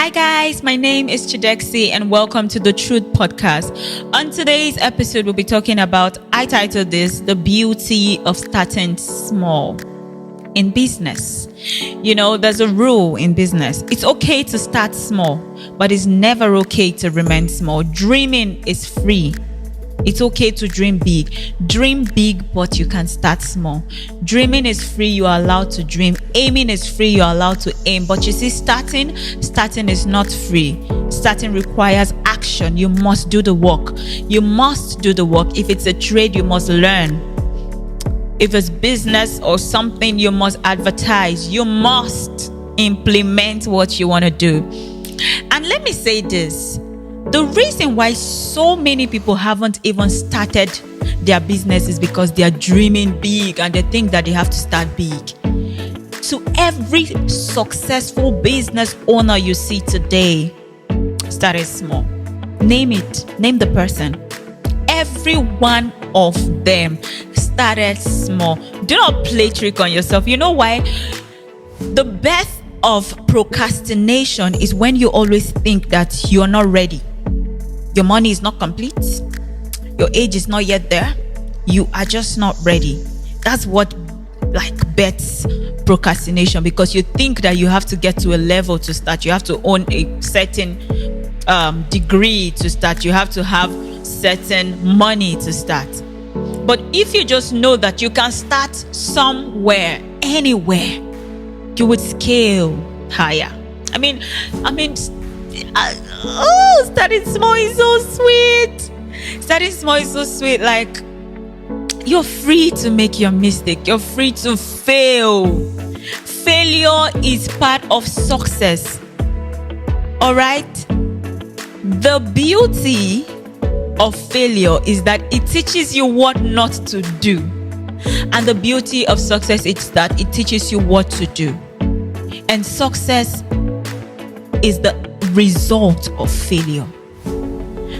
Hi guys, my name is Chidexi and welcome to the Truth Podcast. On today's episode, we'll be talking about, I titled this, The Beauty of Starting Small in Business. You know, there's a rule in business. It's okay to start small, but it's never okay to remain small. Dreaming is free. It's okay to dream big. Dream big, but you can start small. Dreaming is free. You are allowed to dream. Aiming is free. You are allowed to aim. But you see, starting is not free. Starting requires action. You must do the work. You must do the work. If it's a trade, you must learn. If it's business or something, you must advertise. You must implement what you want to do. And let me say this. The reason why so many people haven't even started their business is because they are dreaming big and they think that they have to start big. To every successful business owner you see today, started small. Name it. Name the person. Every one of them started small. Do not play trick on yourself. You know why? The best of procrastination is when you always think that you're not ready. Your money is not complete. Your age is not yet there. You are just not ready. That's what bets procrastination, because you think that you have to get to a level to start. You have to own a certain degree to start. You have to have certain money to start. But if you just know that you can start somewhere, anywhere, you would scale higher. Starting small is so sweet. Starting small is so sweet. Like, you're free to make your mistake. You're free to fail. Failure is part of success. All right? The beauty of failure is that it teaches you what not to do. And the beauty of success is that it teaches you what to do. And success is the result of failure.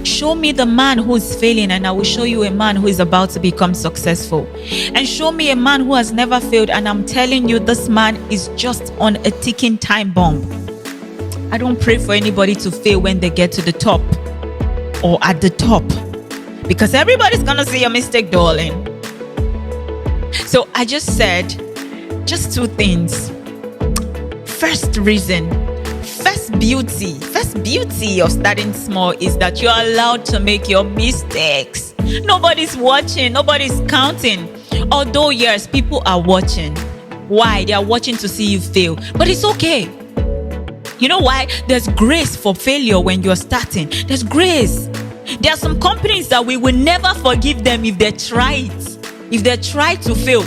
Show me the man who is failing and I will show you a man who is about to become successful. And show me a man who has never failed and I'm telling you, this man is just on a ticking time bomb. I don't pray for anybody to fail when they get to the top or at the top, because everybody's gonna see your mistake, darling. So I just said just two things. First beauty of starting small is that you're allowed to make your mistakes. Nobody's watching, nobody's counting. Although yes, people are watching. Why? They are watching to see you fail. But it's okay. You know why? There's grace for failure when you're starting. There's grace. There are some companies that we will never forgive them if they try it. If they try to fail.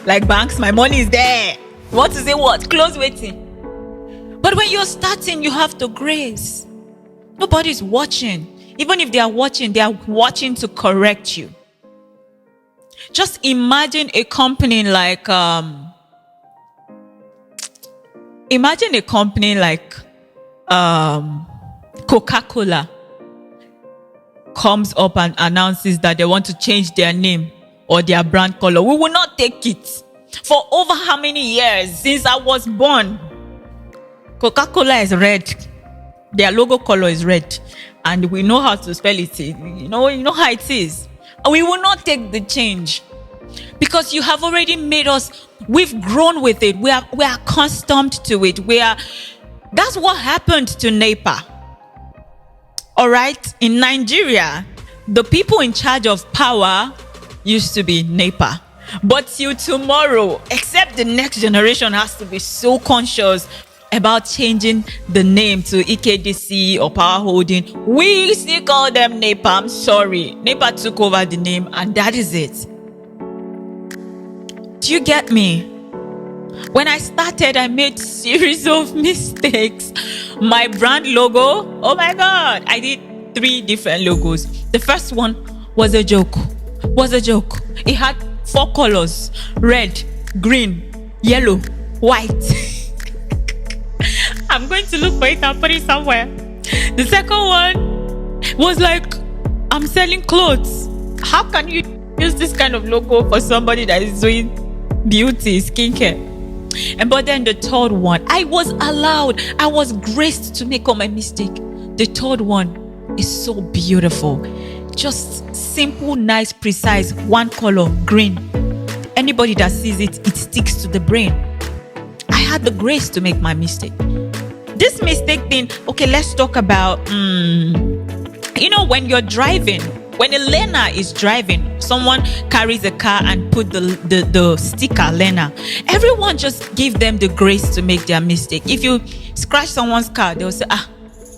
Like banks, my money is there. What to say what? Close waiting. But when you're starting, you have to grace. Nobody's watching. Even if they are watching to correct you. Just imagine a company like Coca-Cola comes up and announces that they want to change their name or their brand color. We will not take it. For over how many years since I was born, Coca-Cola is red. Their logo color is red. And we know how to spell it. You know how it is. And we will not take the change. Because you have already made us, we've grown with it. We are accustomed to it. That's what happened to NEPA. All right? In Nigeria, the people in charge of power used to be NEPA. But till tomorrow, except the next generation has to be so conscious about changing the name to EKDC or Power Holding, we still call them NEPA. I'm sorry. NEPA took over the name and that is it. Do you get me? When I started, I made series of mistakes. My brand logo, oh my God, I did 3 different logos. The first one was a joke. It had 4 colors: red, green, yellow, white. I'm going to look for it and put it somewhere. The second one was like, I'm selling clothes. How can you use this kind of logo for somebody that is doing beauty, skincare? And but then the third one, I was graced to make all my mistake. The third one is so beautiful. Just simple, nice, precise, one color, green. Anybody that sees it, it sticks to the brain. I had the grace to make my mistake. This mistake thing, okay, let's talk about, when you're driving, when a learner is driving, someone carries a car and put the sticker learner. Everyone just give them the grace to make their mistake. If you scratch someone's car, they'll say,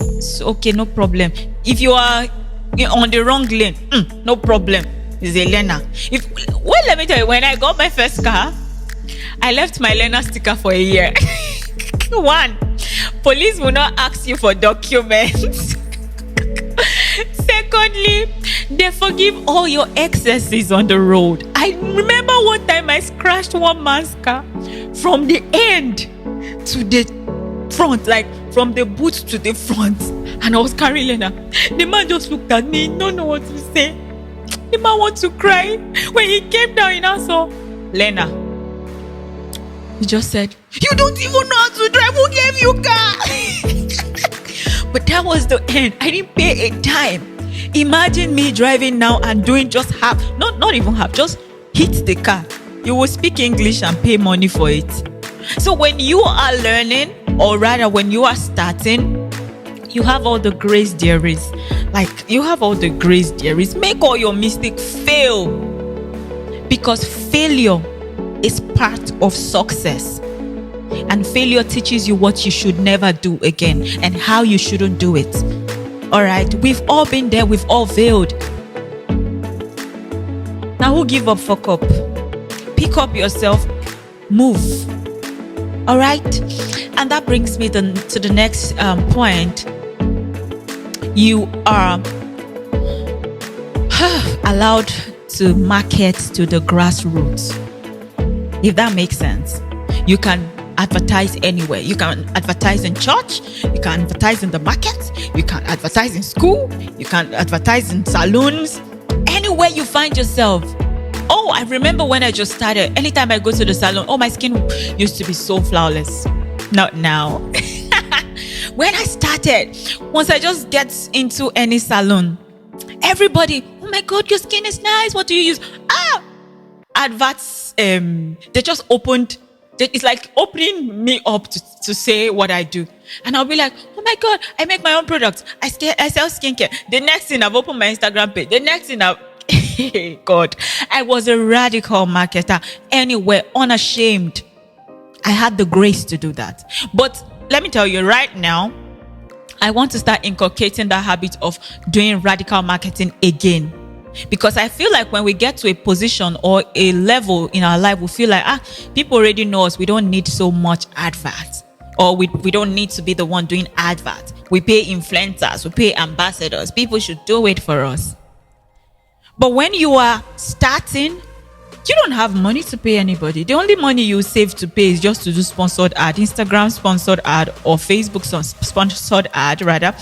it's okay, no problem. If you are on the wrong lane, no problem. It's a learner. Let me tell you, when I got my first car, I left my learner sticker for a year. One, police will not ask you for documents. Secondly, they forgive all your excesses on the road. I remember one time I scratched one man's car from the end to the front, like from the boot to the front, and I was carrying Lena. The man just looked at me, don't know what to say. The man wants to cry. When he came down, he now saw Lena. He just said, "You don't even know how to drive. Who gave you car?" But that was the end. I didn't pay a dime. Imagine me driving now and doing just half, not even half, just hit the car. You will speak English and pay money for it. So when you are learning, or rather when you are starting, you have all the grace there is. Like, you have all the grace there is. Make all your mistakes, fail. Because failure is part of success. And failure teaches you what you should never do again and how you shouldn't do it. All right, we've all been there, we've all failed. Now, who give up, fuck up? Pick up yourself, move. All right, and that brings me to the next point. You are allowed to market to the grassroots. If that makes sense, you can advertise anywhere. You can advertise in church, you can advertise in the market, you can advertise in school, you can advertise in saloons, anywhere you find yourself. Oh, I remember when I just started, anytime I go to the salon, my skin used to be so flawless. Not now. When I started, once I just get into any salon, everybody, oh my God, your skin is nice. What do you use? Adverts, they just opened. It's like opening me up to say what I do. And I'll be like, oh my God, I make my own products. I sell skincare. The next thing, I've opened my Instagram page. The next thing, God, I was a radical marketer. Anywhere, unashamed. I had the grace to do that. But let me tell you right now, I want to start inculcating that habit of doing radical marketing again. Because I feel like when we get to a position or a level in our life, we feel like, people already know us. We don't need so much adverts. Or we don't need to be the one doing adverts. We pay influencers, we pay ambassadors. People should do it for us. But when you are starting, you don't have money to pay anybody. The only money you save to pay is just to do sponsored ad, Instagram sponsored ad, or Facebook sponsored ad rather.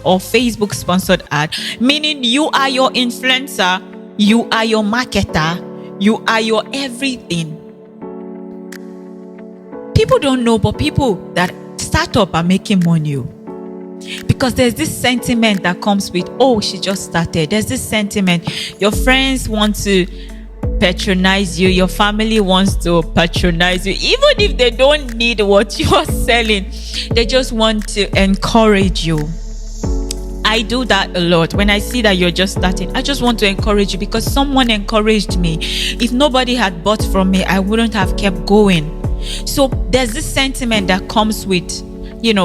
Or Facebook sponsored ad, meaning you are your influencer, you are your marketer, you are your everything. People don't know, but people that start up are making money. Because there's this sentiment that comes with, she just started. There's this sentiment. Your friends want to patronize you, your family wants to patronize you, even if they don't need what you are selling, they just want to encourage you. I do that a lot. When I see that you're just starting, I just want to encourage you because someone encouraged me. If nobody had bought from me, I wouldn't have kept going. So there's this sentiment that comes with,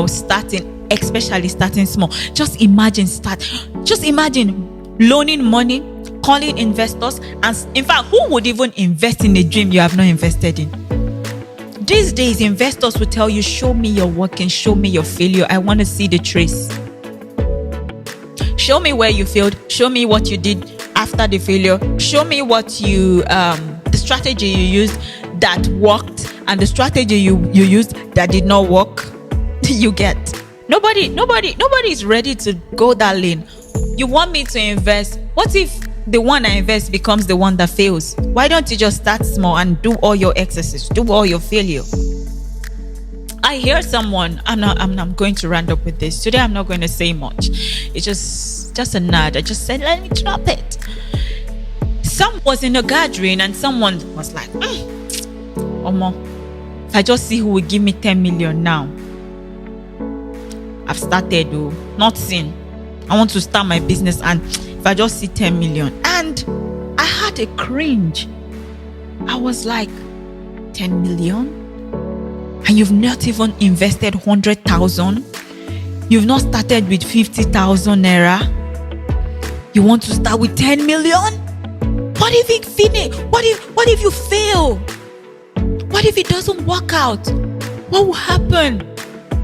starting, especially starting small. Just imagine loaning money, calling investors, and in fact, who would even invest in a dream you have not invested in? These days, investors will tell you, show me your work and show me your failure. I want to see the trace. Show me where you failed. Show me what you did after the failure. Show me what the strategy you used that worked and the strategy you used that did not work. You get. Nobody is ready to go that lane. You want me to invest. What if the one I invest becomes the one that fails? Why don't you just start small and do all your excesses, do all your failure? I hear someone, I'm going to round up with this. Today I'm not going to say much. It's just a nod. I just said, let me drop it. Some was in a gathering and someone was like, Omo, if I just see who will give me 10 million now. I've started though, not seen. I want to start my business, and if I just see 10 million. And I had a cringe. I was like, 10 million? And you've not even invested 100,000? You've not started with 50,000 naira? You want to start with 10 million? What if it finish? What if you fail? What if it doesn't work out? What will happen?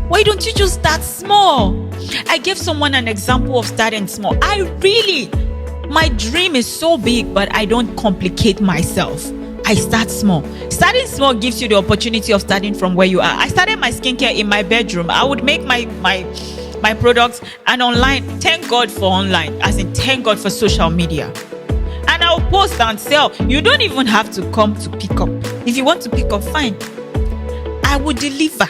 Why don't you just start small? I gave someone an example of starting small. My dream is so big, but I don't complicate myself. I start small. Starting small gives you the opportunity of starting from where you are. I started my skincare in my bedroom. I would make my products, and online. Thank God for online, as in thank God for social media. And I'll post and sell. You don't even have to come to pick up. If you want to pick up, fine. I will deliver.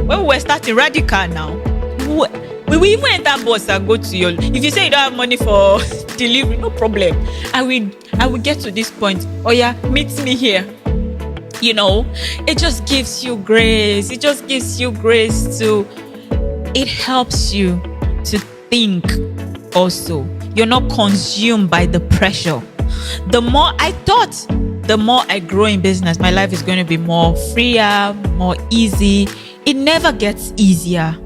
When we were starting Radical now, we will even enter bus and go to your. If you say you don't have money for delivery, no problem. I will get to this point. Oh yeah, meet me here. You know, it just gives you grace. It just gives you grace to. It helps you to think. Also, you're not consumed by the pressure. The more I grow in business, my life is going to be more freer, more easy. It never gets easier.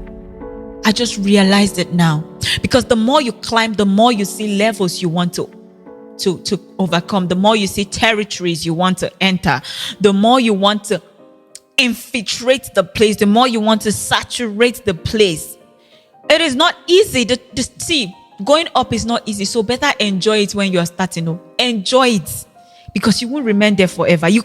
I just realized it now. Because the more you climb, the more you see levels you want to overcome, the more you see territories you want to enter, the more you want to infiltrate the place, the more you want to saturate the place. It is not easy. See, going up is not easy. So better enjoy it when you are starting. Enjoy it. Because you won't remain there forever. You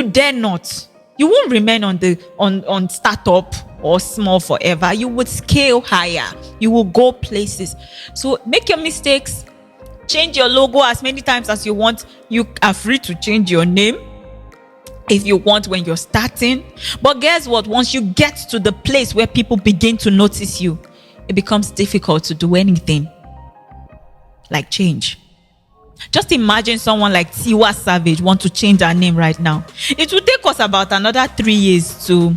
dare not. You won't remain on startup or small forever. You would scale higher. You will go places. So make your mistakes. Change your logo as many times as you want. You are free to change your name if you want when you're starting. But guess what? Once you get to the place where people begin to notice you, it becomes difficult to do anything like change. Just imagine someone like Tiwa Savage want to change her name right now. It will take us about another 3 years to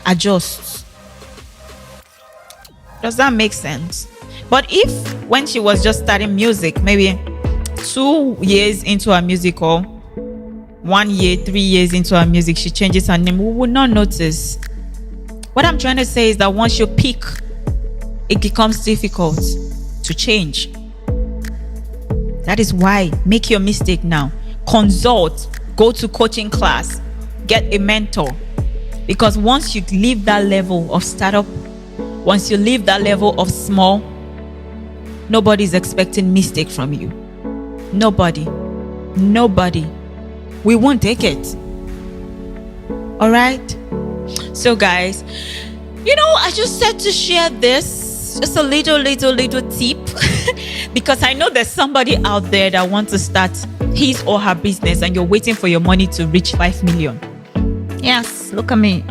adjust. Does that make sense? But if when she was just starting music, maybe 2 years into her music, or 1 year, 3 years into her music, she changes her name, we would not notice. What I'm trying to say is that once you peak, it becomes difficult to change. That is why make your mistake now. Consult, go to coaching class, get a mentor. Because once you leave that level of startup, once you leave that level of small, nobody's expecting mistake from you. Nobody. We won't take it. All right? So guys, I just said to share this. Just a little tip. Because I know there's somebody out there that wants to start his or her business and you're waiting for your money to reach 5 million. Yes, look at me.